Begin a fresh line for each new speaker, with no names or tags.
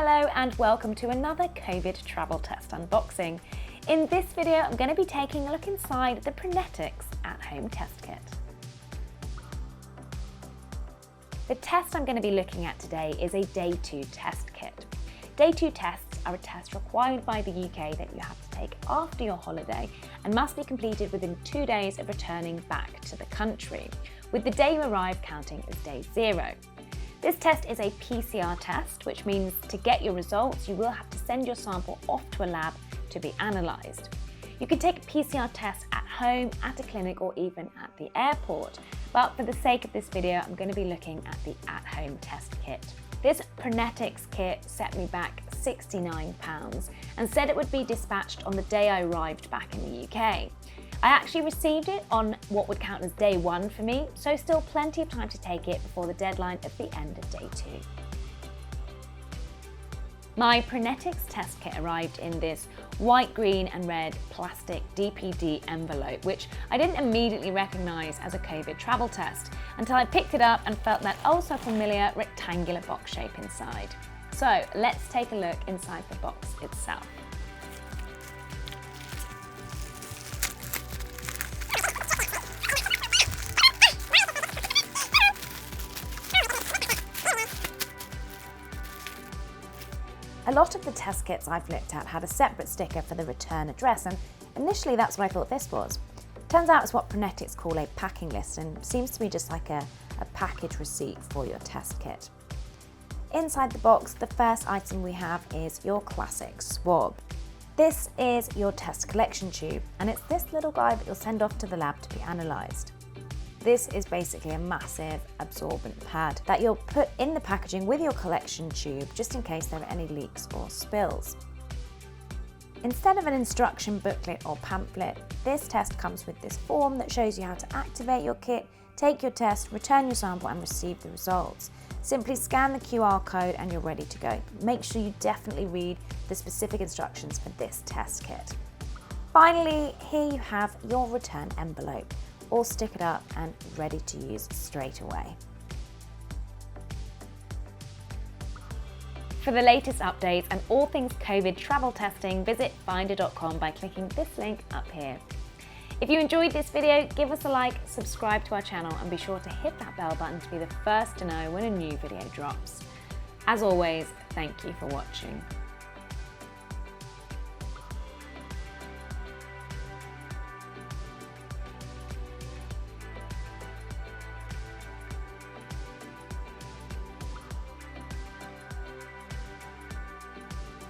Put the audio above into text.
Hello and welcome to another COVID travel test unboxing. In this video, I'm going to be taking a look inside the Prenetics at-home test kit. The test I'm going to be looking at today is a Day 2 test kit. Day 2 tests are a test required by the UK that you have to take after your holiday and must be completed within 2 days of returning back to the country, with the day you arrive counting as day 0. This test is a PCR test, which means to get your results, you will have to send your sample off to a lab to be analysed. You can take a PCR test at home, at a clinic, or even at the airport. But for the sake of this video, I'm going to be looking at the at-home test kit. This Prenetics kit set me back £69 and said it would be dispatched on the day I arrived back in the UK. I actually received it on what would count as day 1 for me, so still plenty of time to take it before the deadline at the end of day 2. My Prenetics test kit arrived in this white, green and red plastic DPD envelope, which I didn't immediately recognise as a COVID travel test until I picked it up and felt that oh so familiar rectangular box shape inside. So let's take a look inside the box itself. A lot of the test kits I've looked at had a separate sticker for the return address, and initially that's what I thought this was. Turns out it's what Prenetics call a packing list and seems to be just like a package receipt for your test kit. Inside the box, the first item we have is your classic swab. This is your test collection tube, and it's this little guy that you'll send off to the lab to be analysed. This is basically a massive absorbent pad that you'll put in the packaging with your collection tube just in case there are any leaks or spills. Instead of an instruction booklet or pamphlet, this test comes with this form that shows you how to activate your kit, take your test, return your sample and receive the results. Simply scan the QR code and you're ready to go. Make sure you definitely read the specific instructions for this test kit. Finally, here you have your return envelope, all stickered up and ready to use straight away. For the latest updates and all things COVID travel testing, visit finder.com by clicking this link up here. If you enjoyed this video, give us a like, subscribe to our channel and be sure to hit that bell button to be the first to know when a new video drops. As always, thank you for watching.